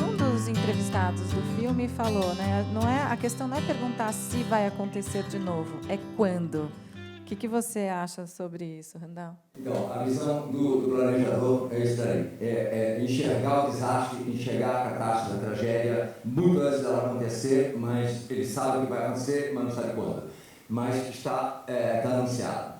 Um dos entrevistados do filme falou, né? A questão não é perguntar se vai acontecer de novo, é quando. O que você acha sobre isso, Randall? Então, a visão do planejador é isso daí. É enxergar o desastre, enxergar a catástrofe, a tragédia, muito antes dela acontecer, mas ele sabe o que vai acontecer, mas não sabe quando. Mas está anunciado.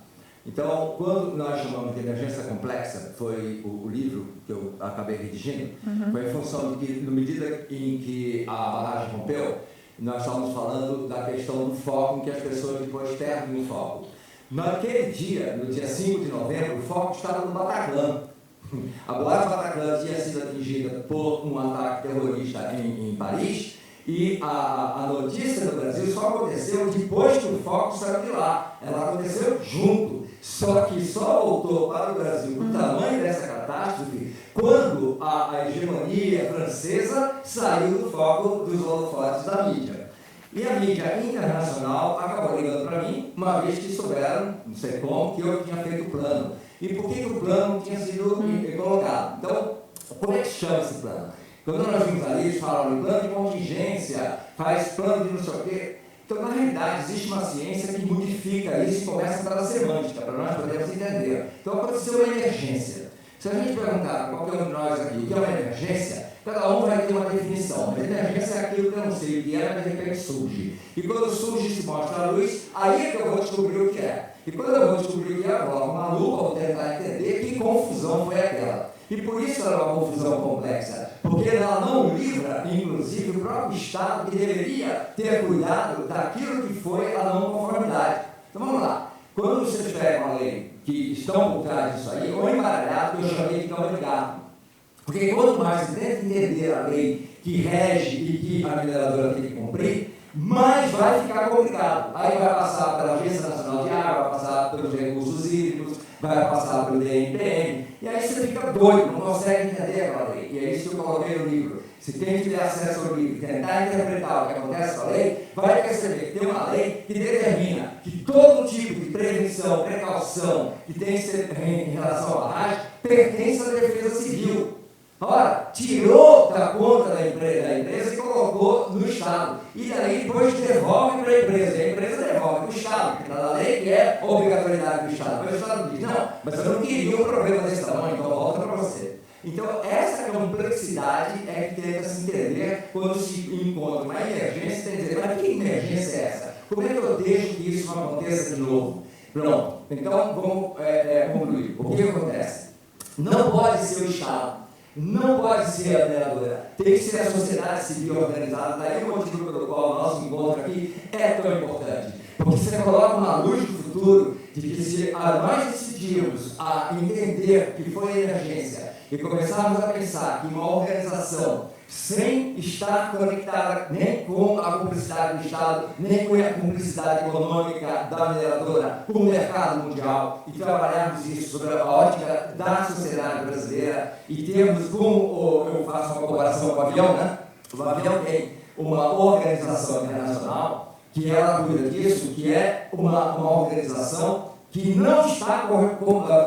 Então, quando nós chamamos de emergência complexa, foi o livro que eu acabei redigindo, foi em função de que, na medida em que a barragem rompeu, nós estávamos falando da questão do foco, em que as pessoas depois perdem o foco. Naquele dia, no dia 5 de novembro, o foco estava no Bataclan. A boate Bataclan tinha sido atingida por um ataque terrorista em Paris, e a notícia do Brasil só aconteceu depois que o foco saiu de lá. Ela aconteceu junto, só que só voltou para o Brasil o tamanho dessa catástrofe quando a hegemonia francesa saiu do foco dos holofotes da mídia. E a mídia internacional acabou ligando para mim, uma vez que souberam, não sei como, que eu tinha feito o plano. E por que o plano tinha sido colocado? Então, como é que chama esse plano? Quando nós vimos ali, eles falaram em plano de contingência, faz plano de não sei o quê. Então, na realidade, existe uma ciência que modifica isso e começa pela semântica, para nós podermos entender. Então, aconteceu uma emergência. Se a gente perguntar a qualquer um de nós aqui o que é uma emergência, cada um vai ter uma definição. Mas emergência é aquilo que eu não sei o que é, mas de repente surge. E quando surge e se mostra a luz, aí é que eu vou descobrir o que é. E quando eu vou descobrir o que é, eu coloco uma lupa para tentar entender que confusão foi aquela. E por isso ela é uma confusão complexa, porque ela não livra, inclusive, o próprio Estado que deveria ter cuidado daquilo que foi a não conformidade. Então vamos lá. Quando vocês pegam a lei que estão por trás disso aí, ou embaralhado, que eu chamei de cão de gato. Porque quanto mais você tenta entender a lei que rege e que a mineradora tem que cumprir, mais vai ficar complicado. Aí vai passar pela Agência Nacional de Água, vai passar pelos recursos hídricos, vai passar pelo DNPM, e aí você fica doido, não consegue entender aquela lei. E é isso que eu coloquei no livro. Se quem tiver acesso ao livro e tentar interpretar o que acontece com a lei, vai perceber que tem uma lei que determina que todo tipo de prevenção, precaução que tem que ser em relação à barragem pertence à defesa civil. Ora, tirou da conta da empresa e colocou no Estado. E daí depois devolve para a empresa. E a empresa devolve para o Estado, porque está na lei que é obrigatoriedade do Estado. Mas o Estado diz, não, mas eu não queria um problema desse tamanho, então volta para você. Então, essa complexidade é que tenta se entender quando se encontra uma emergência, tem que dizer, mas que emergência é essa? Como é que eu deixo que isso não aconteça de novo? Pronto, então vamos concluir. O que acontece? Não pode ser o Estado. Não pode ser a mineradora, tem que ser a sociedade civil organizada. Daí o motivo pelo qual o nosso encontro aqui é tão importante. Porque você coloca uma luz do futuro de que se nós decidirmos a entender que foi emergência e começarmos a pensar que uma organização sem estar conectada nem com a cumplicidade do Estado, nem com a cumplicidade econômica da mineradora, com o mercado mundial, e trabalharmos isso sobre a ótica da sociedade brasileira, e termos, como eu faço uma comparação com o avião, né? O avião tem uma organização internacional que ela cuida disso, que é uma organização que não está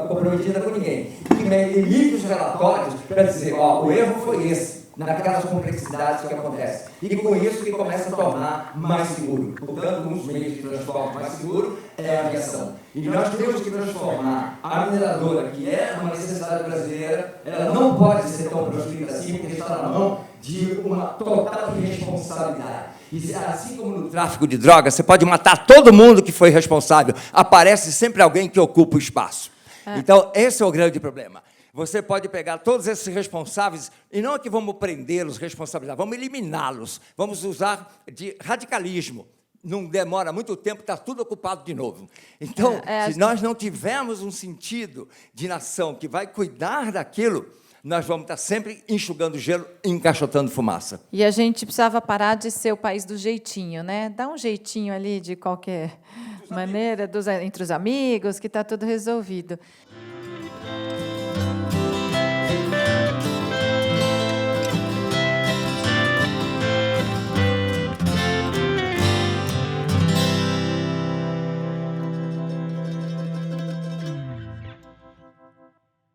comprometida com ninguém, que emite os relatórios para dizer, ó, o erro foi esse, naquelas complexidades que acontecem. E com isso que começa a tornar mais seguro. Portanto, um dos meios de transporte mais seguro é a aviação. E nós temos que transformar a mineradora, que é uma necessidade brasileira, ela não pode ser tão proscrita assim, porque está na mão de uma total irresponsabilidade. E assim como no tráfico de drogas, você pode matar todo mundo que foi responsável. Aparece sempre alguém que ocupa o espaço. Então, esse é o grande problema. Você pode pegar todos esses responsáveis, e não é que vamos prendê-los, responsabilizar, vamos eliminá-los, vamos usar de radicalismo. Não demora muito tempo, está tudo ocupado de novo. Então, se nós não tivermos um sentido de nação que vai cuidar daquilo, nós vamos estar sempre enxugando gelo e encaixotando fumaça. E a gente precisava parar de ser o país do jeitinho, né? Dá um jeitinho ali de qualquer maneira, entre os amigos, que está tudo resolvido.